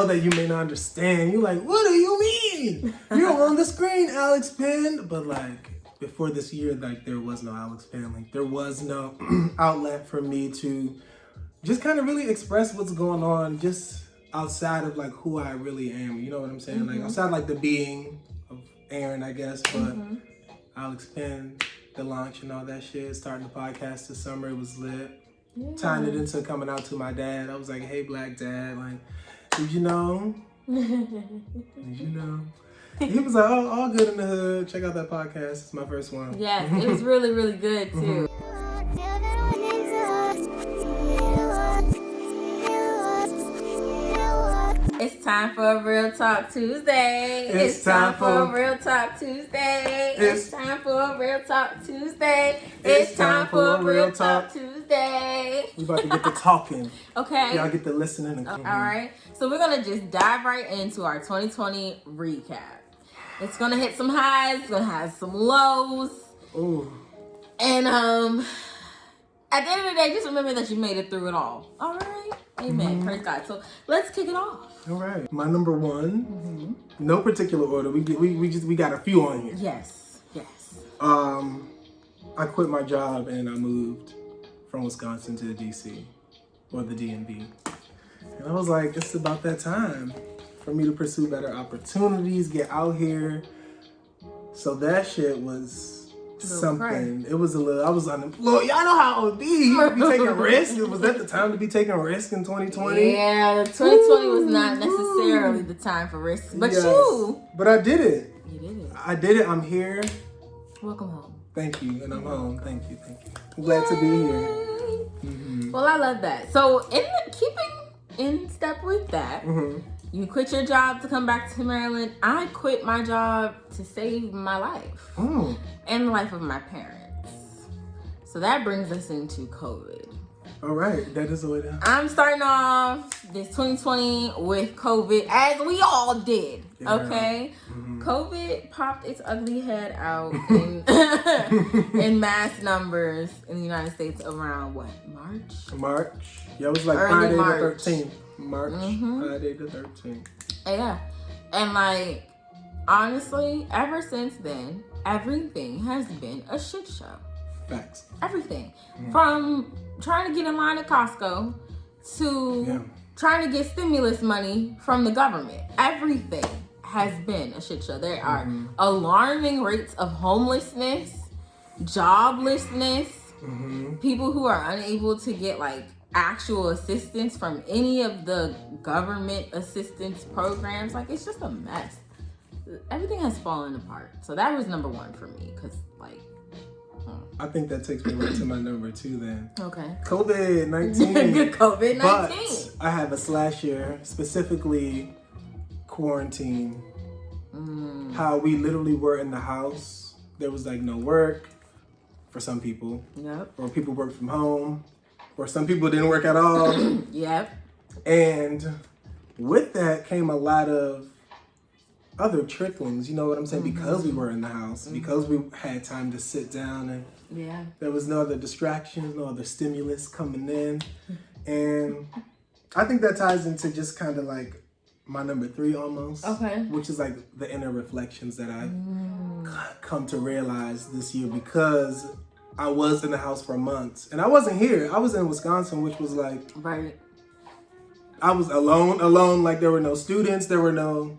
know that you may not understand. You're like, what do you mean? You're on the screen, Alex Penn. But like, before this year, like, there was no Alex Penn. Like, there was no outlet for me to just kind of really express what's going on just outside of like who I really am. You know what I'm saying? Like, outside like the being of Aaron, I guess. But Alex Penn, the launch and all that shit, starting the podcast this summer, it was lit. Yeah. Tying it into coming out to my dad. I was like, hey, black dad, like, did you know? Did you know? He was like, oh, all good in the hood. Check out that podcast. It's my first one. Yes, it was really, really good, too. It's time for a Real Talk Tuesday. It's time for a Real Talk Tuesday. It's time for a Real Talk Tuesday. It's time for a Real Talk Tuesday. We about to get to talking. Okay. Y'all get to listening. All right. So we're going to just dive right into our 2020 recap. It's going to hit some highs. It's going to have some lows. Ooh. And at the end of the day, just remember that you made it through it all. All right? Amen. Praise God. So let's kick it off. All right. My number one, no particular order. We got a few on here. Yes. I quit my job and I moved from Wisconsin to DC, or the DMV. And I was like, it's about that time for me to pursue better opportunities, get out here. So that shit was something. It was a little, I was unemployed. Y'all know how it would be. You would be taking risks. Was that the time to be taking risks in 2020? Yeah, 2020 was not necessarily the time for risks. But But I did it. You did it. I did it. I'm here. Welcome home. Thank you. And I'm home. Thank you. I'm glad to be here. Well, I love that. So, keeping in step with that, you quit your job to come back to Maryland. I quit my job to save my life and the life of my parents. So that brings us into COVID. All right, that is the way down. I'm starting off this 2020 with COVID, as we all did. Yeah. Okay, COVID popped its ugly head out in mass numbers in the United States around what, March? Yeah, it was like Early Friday March. the 13th. Friday the 13th. Yeah, and like honestly, ever since then, everything has been a shit show. Facts. Everything. From trying to get in line at Costco to trying to get stimulus money from the government. Everything has been a shit show. There are alarming rates of homelessness, joblessness, people who are unable to get like actual assistance from any of the government assistance programs. Like, it's just a mess. Everything has fallen apart. So that was number one for me, because like I think that takes me right to my number two then. Okay. COVID-19. COVID-19. But I have a slash here, specifically quarantine. How we literally were in the house. There was like no work for some people. Yep. Or people worked from home. Or some people didn't work at all. Yep. And with that came a lot of other tricklings, you know what I'm saying? Because we were in the house, because we had time to sit down and there was no other distractions, no other stimulus coming in. And I think that ties into just kind of like my number three almost. Okay. Which is like the inner reflections that I've come to realize this year, because I was in the house for months. And I wasn't here. I was in Wisconsin, which was like... Right. I was alone. Like, there were no students. There were no...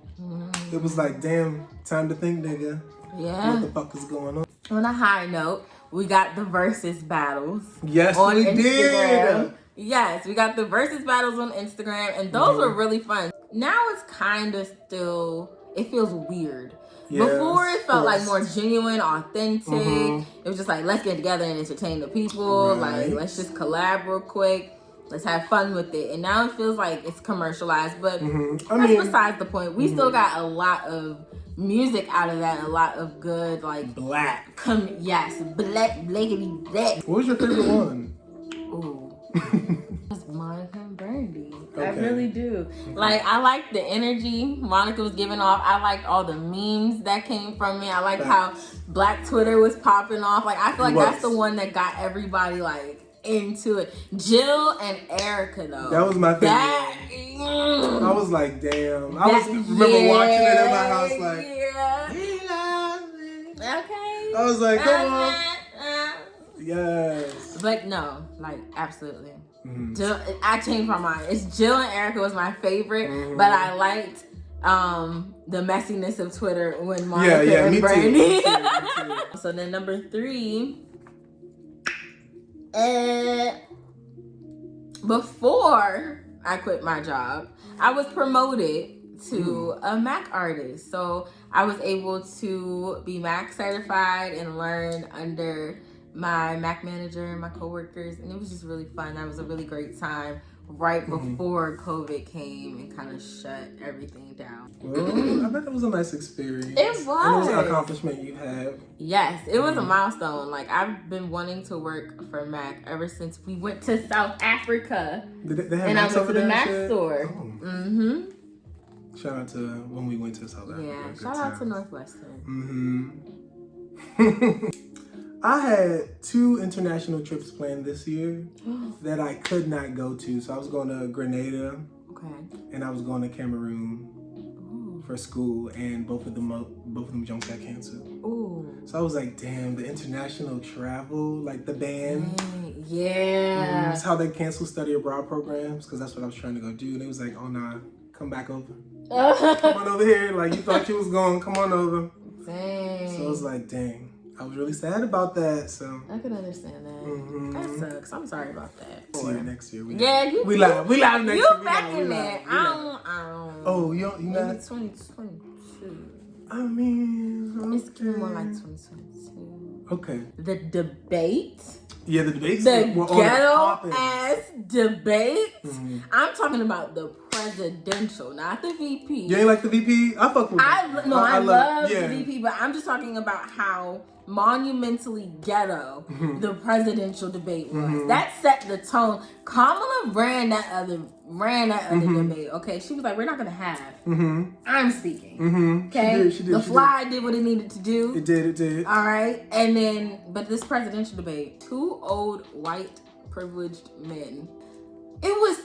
It was like, damn, time to think, nigga. Yeah. What the fuck is going on? On a high note, we got the versus battles. Yes, on we Instagram. did. Yes, we got the versus battles on Instagram, and those were really fun. Now it's kind of still... It feels weird. Yeah, before it felt like more genuine, authentic. It was just like, let's get together and entertain the people. Right. Like, let's just collab real quick. Let's have fun with it. And now it feels like it's commercialized, but that's besides the point. We still got a lot of music out of that, and a lot of good, like black. Blackity black. What was your favorite one? Ooh. It's Monica and Brandy. Okay. I really do. Like, I like the energy Monica was giving off. I liked all the memes that came from it. I liked how Black Twitter was popping off. Like, I feel like that's the one that got everybody like into it. Jill and Erica, though. That was my favorite. I was like, damn. I remember watching it in my house, like, he loves me. Okay. I was like, come on. Yes. But no, like, absolutely. Mm-hmm. Jill, I changed my mind. It's Jill and Erica was my favorite, but I liked the messiness of Twitter when Monica and Brandy. Me too. So then number 3, before I quit my job, I was promoted to a Mac artist. So I was able to be Mac certified and learn under my Mac manager and my coworkers, and it was just really fun. That was a really great time right before COVID came and kind of shut everything down. Well, I bet it was a nice experience. It was. And it was an accomplishment you had. Yes, it was a milestone. Like, I've been wanting to work for Mac ever since we went to South Africa. They have and I Macs went to the over Mac there? store. Oh. Mm-hmm. Shout out to when we went to South Africa. Yeah, Good shout out to times. Northwestern. Mm-hmm. I had 2 international trips planned this year that I could not go to. So I was going to Grenada, and I was going to Cameroon for school, and both of them jumps got canceled. Ooh. So I was like, damn, the international travel, like the band. Yeah. That's how they cancel study abroad programs, because that's what I was trying to go do. And they was like, oh nah, come back over. Come on over here. Like, you thought you was going, come on over. Dang. So I was like, dang. I was really sad about that, so. I can understand that. That sucks. I'm sorry about that. See you next year. We live next year. You back in there. I don't. Oh, you not? Maybe 2022. I mean, okay. It's more like 2022. Okay. The debate. Yeah, the debates. The were ghetto ass debate. I'm talking about the presidential, not the VP. You ain't like the VP? I fuck with I love the VP, but I'm just talking about how monumentally ghetto the presidential debate was. That set the tone. Kamala ran that other debate. Okay, she was like, "We're not gonna have." I'm speaking. Okay, she did. The fly did what it needed to do. It did. All right, and then, but this presidential debate, 2 old white privileged men. It was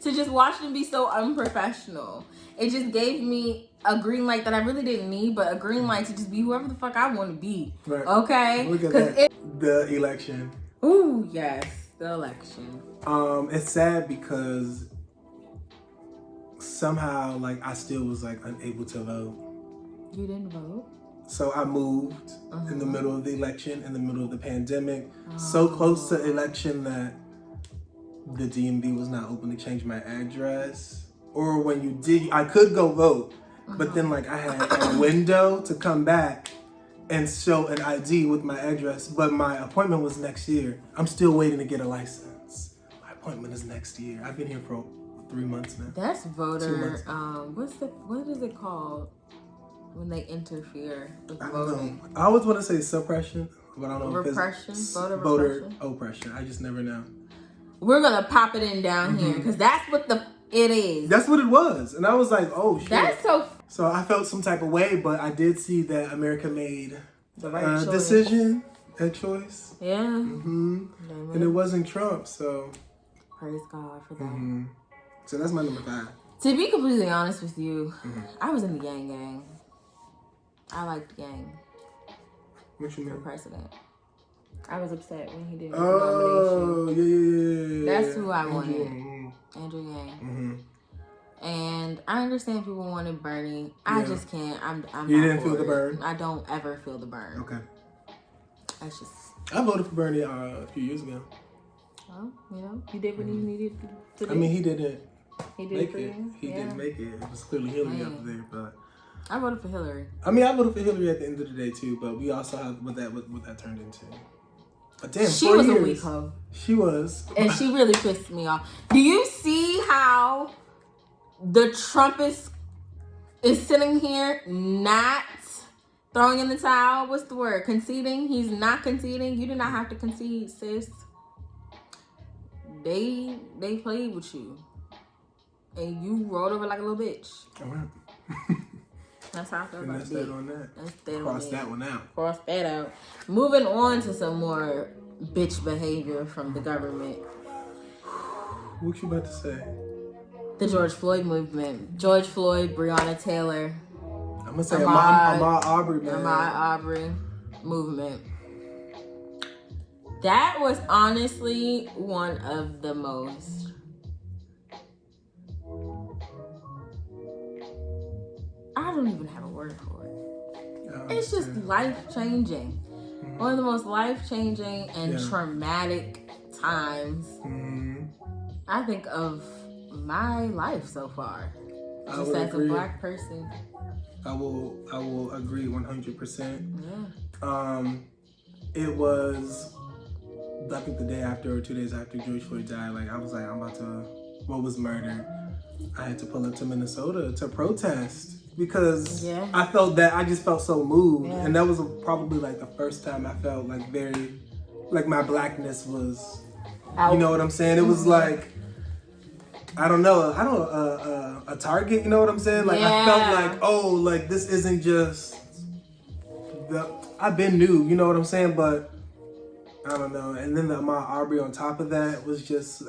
to just watch them be so unprofessional. It just gave me a green light that I really didn't need, but a green light to just be whoever the fuck I want to be. Right. Okay? Look at that. The election. Ooh, yes. The election. It's sad because somehow, like, I still was, like, unable to vote. You didn't vote? So I moved in the middle of the election, in the middle of the pandemic, so close to election that the DMV was not open to change my address. Or when you did, I could go vote, but then like I had a window to come back and show an ID with my address, but my appointment was next year. I'm still waiting to get a license. My appointment is next year. I've been here for 3 months now. That's voter, what is it called when they interfere with voting? I always want to say suppression, but I don't know repression, if it's voter oppression. I just never know. We're gonna pop it in down here because that's what it is. That's what it was, and I was like, "Oh shit!" That's so I felt some type of way, but I did see that America made the right decision, a choice. Yeah. And it wasn't Trump, so praise God for that. So that's my number 5. To be completely honest with you, I was in the gang. I liked gang. What you mean? For president. I was upset when he did his nomination. Yeah. That's who I wanted. Andrew Yang. And I understand people wanted Bernie. I just can't. I'm You not didn't feel for the burn? it. I don't ever feel the burn. Okay. That's just. I voted for Bernie a few years ago. Well, he did what he needed to do. I mean, he didn't make it. He didn't make it. It was clearly Hillary up there, but. I voted for Hillary. I mean, I voted for Hillary at the end of the day too, but we also have what that turned into. But damn, she 4 was years. A weak hoe. She was, and she really pissed me off. Do you see how the Trumpist is sitting here not throwing in the towel? What's the word? Conceding? He's not conceding. You do not have to concede, sis. They played with you, and you rolled over like a little bitch. All right. That's how I feel And about that's dick. that on that. That's that Cross on that one out. Cross that out. Moving on to some more bitch behavior from the government. What you about to say? The George Floyd movement. George Floyd, Breonna Taylor. I'm gonna say Ahmaud Arbery, man. Ahmaud Arbery movement. That was honestly one of the most... I don't even have a word for it. It's just life-changing. Mm-hmm. One of the most life-changing and traumatic times I think of my life so far. Just as a Black person. I will agree 100%. Yeah. It was, I think the day after or 2 days after George Floyd died, like I was like, was murdered. I had to pull up to Minnesota to protest because I felt that I just felt so moved. And that was probably like the first time I felt like very, like my Blackness was, you know what I'm saying? It was like, I don't know, a target, you know what I'm saying? Like I felt like, oh, like this isn't just I've been new, you know what I'm saying? But I don't know. And then the Ahmaud Arbery on top of that was just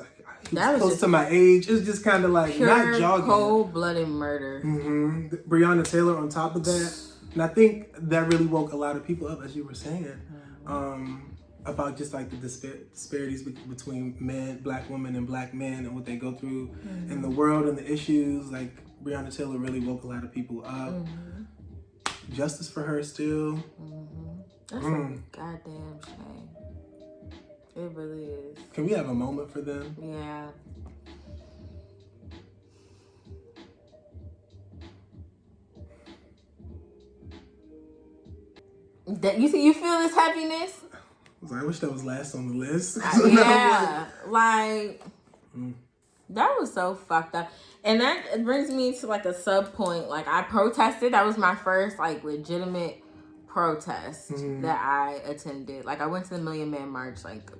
he was close to my age. It was just kind of like not jogging. Cold-blooded murder. Mm-hmm. Breonna Taylor on top of that, and I think that really woke a lot of people up, as you were saying, about just like the disparities between Black women and Black men, and what they go through in the world and the issues. Like Breonna Taylor really woke a lot of people up. Justice for her still. That's a goddamn shame. It really is. Can we have a moment for them? Yeah. You feel this heaviness? I wish that was last on the list. Yeah. Like, that was so fucked up. And that brings me to like a sub point. Like I protested. That was my first like legitimate protest that I attended. Like I went to the Million Man March like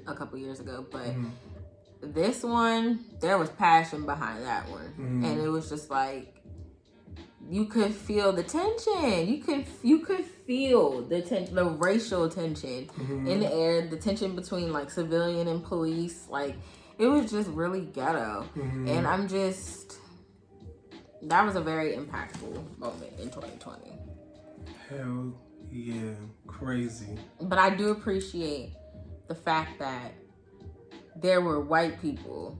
a couple years ago, but this one, there was passion behind that one. And it was just like, you could feel the tension. You could feel the tension, the racial tension in the air, the tension between like civilian and police. Like it was just really ghetto. And that was a very impactful moment in 2020. Hell yeah, crazy. But I do appreciate the fact that there were white people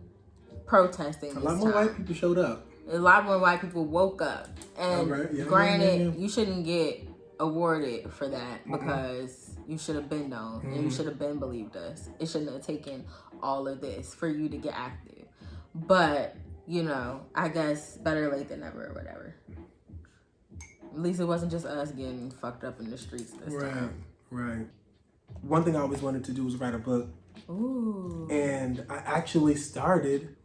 protesting. A lot more white people showed up. A lot more white people woke up. And granted, you shouldn't get awarded for that because you should have been known and you should have been believed us. It shouldn't have taken all of this for you to get active. But, you know, I guess better late than never or whatever. At least it wasn't just us getting fucked up in the streets this time. Right. One thing I always wanted to do was write a book. Ooh. And I actually started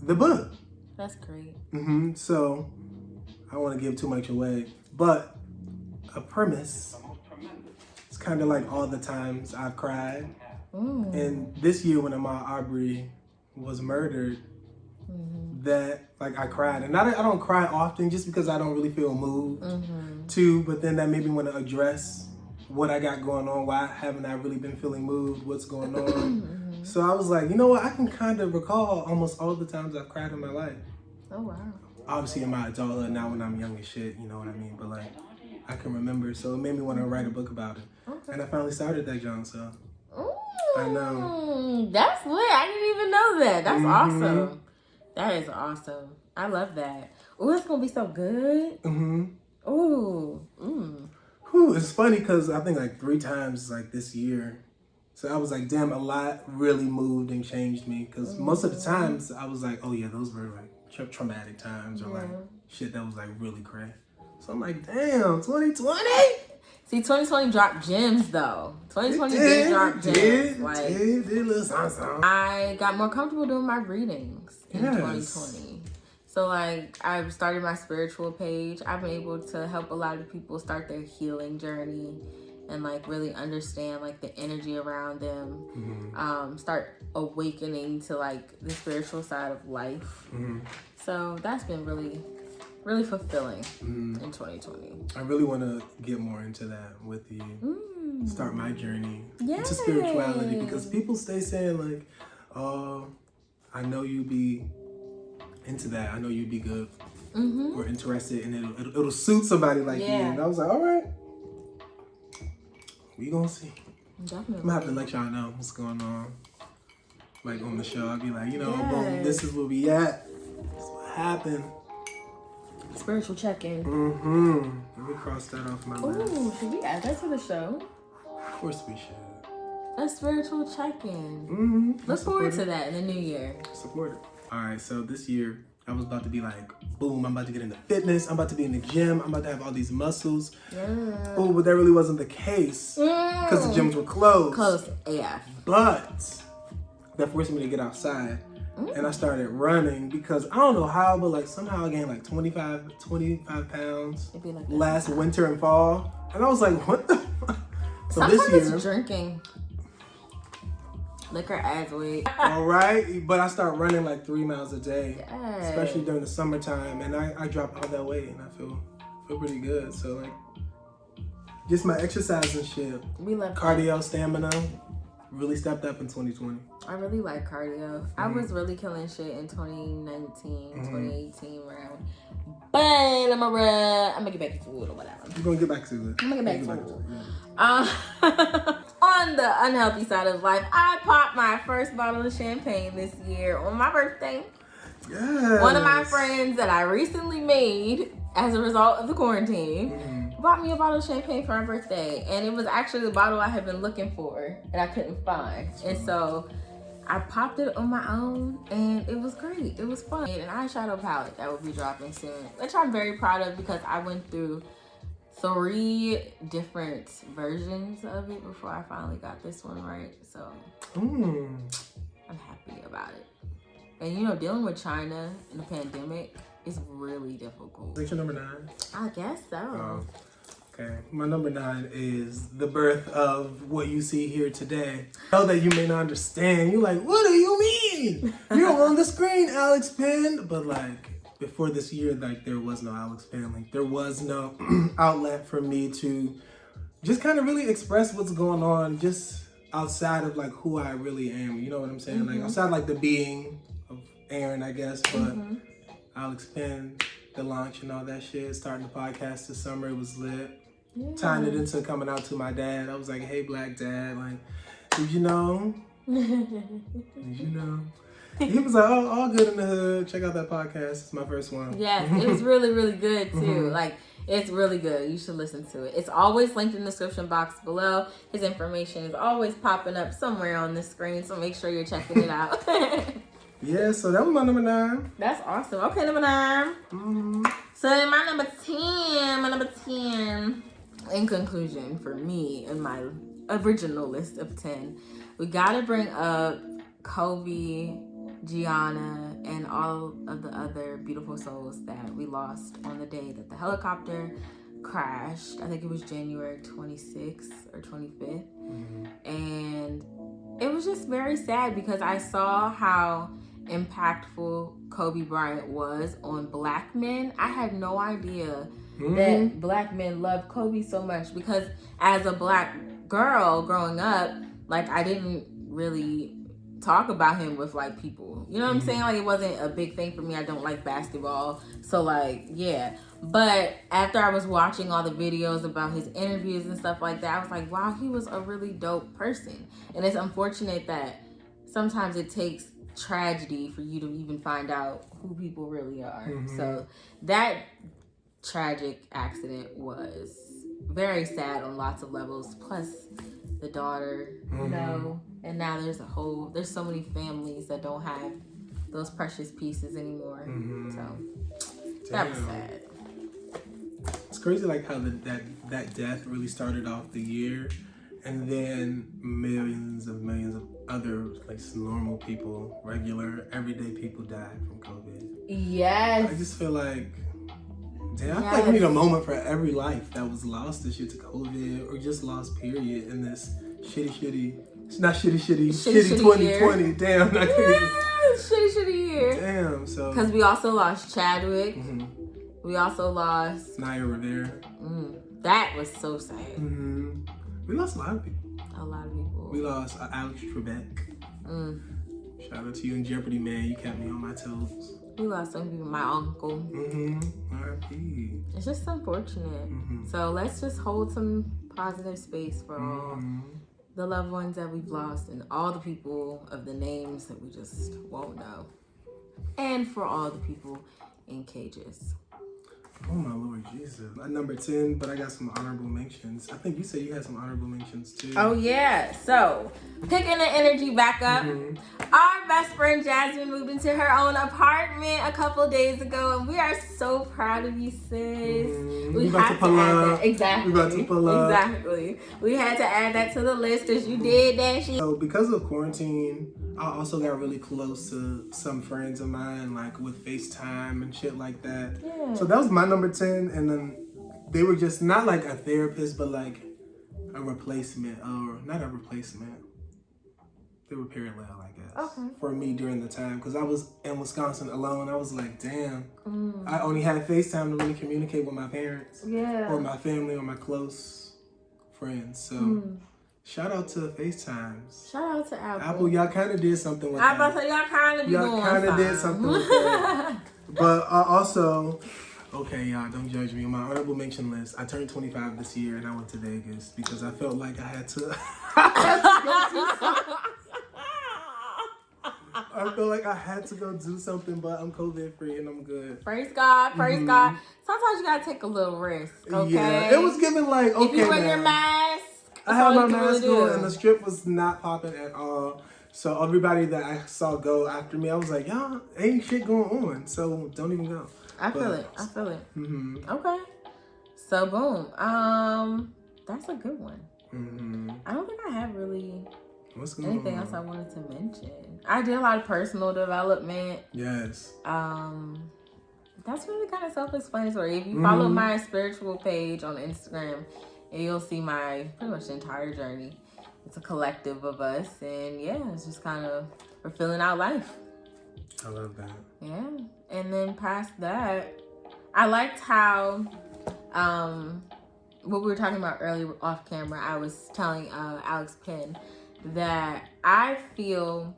the book. That's great. So, I don't want to give too much away. But a premise. It's kind of like all the times I've cried. And this year when Ahmaud Arbery was murdered, that like I cried. And I don't cry often just because I don't really feel moved to, but then that made me want to address what I got going on. Why haven't I really been feeling moved? What's going on? So I was like, you know what? I can kind of recall almost all the times I've cried in my life. Oh, wow. Obviously in my adulthood, now when I'm young as shit, you know what I mean? But like, I can remember. So it made me want to write a book about it. Okay. And I finally started that, John, so. I know. That's lit. I didn't even know that. That's awesome. That is awesome. I love that. Oh, it's going to be so good. Ooh. It's funny because I think like 3 times like this year. So I was like, damn, a lot really moved and changed me. Because most of the times I was like, oh yeah, those were like traumatic times or like shit that was like really crazy. So I'm like, damn, 2020? See, 2020 dropped gems though. 2020 did drop gems. Did a little something. I got more comfortable doing my readings in 2020. So like I've started my spiritual page. I've been able to help a lot of people start their healing journey and like really understand like the energy around them. Start awakening to like the spiritual side of life. So that's been really really fulfilling in 2020. I really want to get more into that with you. Start my journey into spirituality, because people stay saying like, "Oh, I know you be into that. I know you'd be good or interested, and it'll suit somebody like you." And I was like, "All right, we gonna see." Definitely. I'm gonna have to let y'all know what's going on. Like on the show, I'll be like, boom, this is where we at. This is what happened. Spiritual check-in. Let me cross that off my list. Ooh, should we add that to the show? Of course we should. A spiritual check-in. Look forward to that in the new year. Support it. All right, so this year I was about to be like, boom, I'm about to get into fitness. I'm about to be in the gym. I'm about to have all these muscles. Oh, but that really wasn't the case because the gyms were closed. Closed AF. But that forced me to get outside. And I started running because I don't know how, but like somehow I gained like 25 pounds Like last winter and fall. And I was like, what the fuck? So sometimes this year, it's drinking. Liquor adds weight. all right, but I start running like 3 miles a day, Yes. especially during the summertime, and I dropped all that weight, and I feel pretty good. So like, just my exercise and shit, We love cardio, stamina, really stepped up in 2020. I really like cardio. I was really killing shit in 2019, 2018 around. But I'm gonna get back into it or whatever. You're gonna get back to it. I'm gonna get back to it. On the unhealthy side of life, I popped my first bottle of champagne this year on my birthday. Yes. One of my friends that I recently made as a result of the quarantine bought me a bottle of champagne for my birthday. And it was actually the bottle I had been looking for and I couldn't find. And so I popped it on my own and it was great. It was fun. An eyeshadow palette that will be dropping soon, which I'm very proud of because I went through 3 different versions of it before I finally got this one right. So I'm happy about it. And dealing with China in the pandemic is really difficult. What's your number 9? I guess so. Oh, okay. My number 9 is the birth of what you see here today. I know that you may not understand. You're like, what do you mean? You're on the screen, Alex Penn. But like, before this year, like there was no Alex Penn. Like there was no outlet for me to just kind of really express what's going on just outside of like who I really am. You know what I'm saying? Like outside like the being of Aaron, I guess, but Alex Penn, the launch and all that shit, starting the podcast this summer, it was lit. Tying it into coming out to my dad. I was like, hey, black dad, like, did you know? Did you know? He was like, oh, all good in the hood. Check out that podcast. It's my first one. Yes, it was really, really good too. Like, it's really good. You should listen to it. It's always linked in the description box below. His information is always popping up somewhere on the screen, so make sure you're checking it out. Yeah, so that was my number 9. That's awesome. Okay, number 9. So then my number 10, in conclusion for me and my original list of 10, we gotta bring up Kobe, Gianna, and all of the other beautiful souls that we lost on the day that the helicopter crashed. I think it was January 26th or 25th. And it was just very sad because I saw how impactful Kobe Bryant was on black men. I had no idea that black men loved Kobe so much because as a black girl growing up, like I didn't really talk about him with like people. You know what I'm saying? Like it wasn't a big thing for me. I don't like basketball. So like, yeah. But after I was watching all the videos about his interviews and stuff like that, I was like, wow, he was a really dope person. And it's unfortunate that sometimes it takes tragedy for you to even find out who people really are. So that tragic accident was very sad on lots of levels. Plus the daughter, and now there's so many families that don't have those precious pieces anymore. So that was sad. It's crazy like how that death really started off the year, and then millions of other like normal people, regular everyday people died from COVID. Yes. I just feel like, damn, I feel like we need a moment for every life that was lost this year to COVID or just lost period in this shitty 2020. Year. Damn, shitty year. Damn, so because we also lost Chadwick We also lost Naya Rivera. That was so sad. Mm-hmm. We lost a lot of people. A lot of people. We lost Alex Trebek. Shout out to you and Jeopardy, man. You kept me on my toes. We lost some people. My uncle. R.I.P. It's just unfortunate. So let's just hold some positive space for all the loved ones that we've lost and all the people of the names that we just won't know. And for all the people in cages. Oh my Lord Jesus. Number 10, but I got some honorable mentions. I think you said you had some honorable mentions too. Oh yeah. So picking the energy back up. Our best friend Jasmine moved into her own apartment a couple days ago, and we are so proud of you, sis. We about had to pull add up. that. Exactly. We about to pull up. Exactly. We had to add that to the list because you did that shit. So because of quarantine, I also got really close to some friends of mine, like with FaceTime and shit like that. Yeah. So that was my number 10, and then they were just not like a therapist, but like a replacement, or not a replacement. They were parallel, I guess, for me during the time, because I was in Wisconsin alone. I was like, damn, I only had FaceTime to really communicate with my parents, or my family, or my close friends. So. Shout out to FaceTimes. Shout out to Apple. Apple, y'all kind of did something with I that. was about to say, y'all kind of be Y'all doing kind of fine. did something with that. But also, okay, y'all, don't judge me. On my honorable mention list, I turned 25 this year and I went to Vegas because I felt like I had to. I feel like I had to go do something, but I'm COVID free and I'm good. Praise God, praise God. Sometimes you gotta take a little risk, okay? Yeah, it was giving like, okay, if you wear man. your mask, I had my mask on and the strip was not popping at all. So everybody that I saw go after me, I was like, y'all ain't shit going on, so don't even go. I feel it. Okay. So boom. That's a good one. I don't think I have really anything else I wanted to mention. I did a lot of personal development. Yes. That's really kind of self-explanatory. If you follow my spiritual page on Instagram, and you'll see my pretty much entire journey. It's a collective of us, and yeah, it's just kind of, we're filling out life. I love that. Yeah. And then past that, I liked how what we were talking about earlier off camera. I was telling Alex Penn that I feel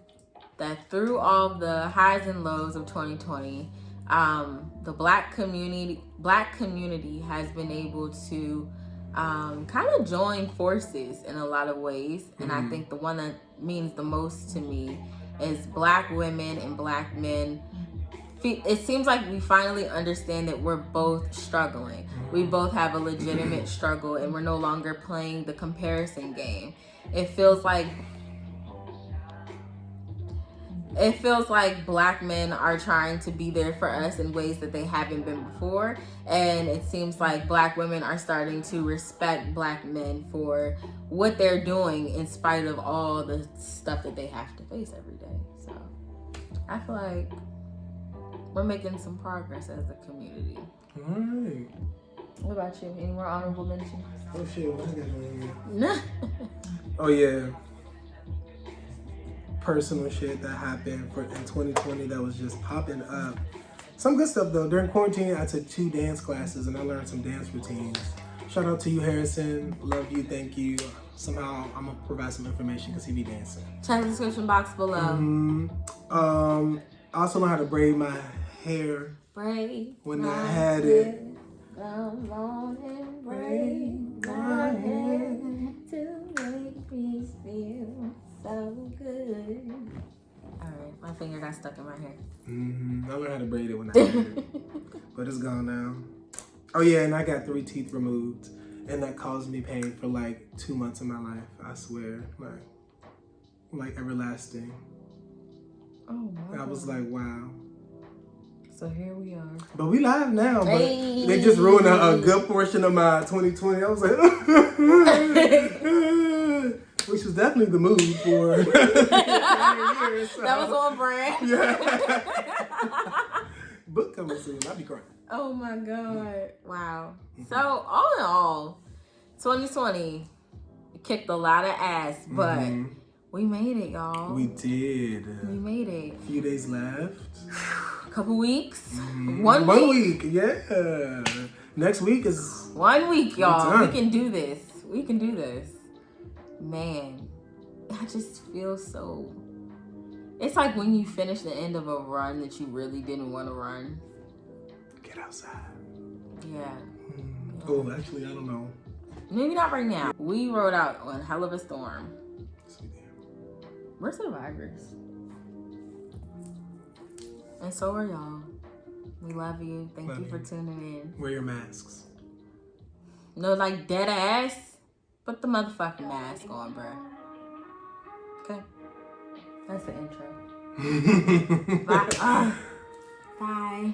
that through all the highs and lows of 2020, the black community has been able to kind of join forces in a lot of ways. And I think the one that means the most to me is black women and black men. It seems like we finally understand that we're both struggling. We both have a legitimate struggle, and we're no longer playing the comparison game. It feels like black men are trying to be there for us in ways that they haven't been before. And it seems like black women are starting to respect black men for what they're doing in spite of all the stuff that they have to face every day. So I feel like we're making some progress as a community. All right. What about you? Any more honorable mentions? Oh shit, what I got on here? Oh yeah. Personal shit that happened in 2020 that was just popping up. Some good stuff though. During quarantine, I took 2 dance classes and I learned some dance routines. Shout out to you, Harrison. Love you, thank you. Somehow I'm gonna provide some information because he be dancing. Check the description box below. I also know how to braid my hair. When I had it. Come on and braid my hair to make me feel so good. Alright, my finger got stuck in my hair. I learned how to braid it when I had it. But it's gone now. Oh yeah, and I got 3 teeth removed. And that caused me pain for like 2 months of my life. I swear. Like everlasting. Oh my God. I was like, wow. So here we are. But we live now. But they just ruined a good portion of my 2020. I was like, which was definitely the mood for year, so. That was on brand. Yeah. Book coming soon. I'll be crying. Oh my God. Wow. So all in all, 2020 kicked a lot of ass, but we made it, y'all. We did. We made it. A few days left. couple weeks. 1 1 week. week. Yeah. Next week is 1 week, y'all. done. We can do this. We can do this. Man, I just feel so... It's like when you finish the end of a run that you really didn't want to run. Get outside. Yeah. Oh, actually, I don't know. Maybe not right now. We rode out on hell of a storm. We're survivors. And so are y'all. We love you. Thank you for tuning in. Wear your masks. No, like dead ass. Put the motherfucking mask on, bruh. Okay. That's the intro. Bye. Bye.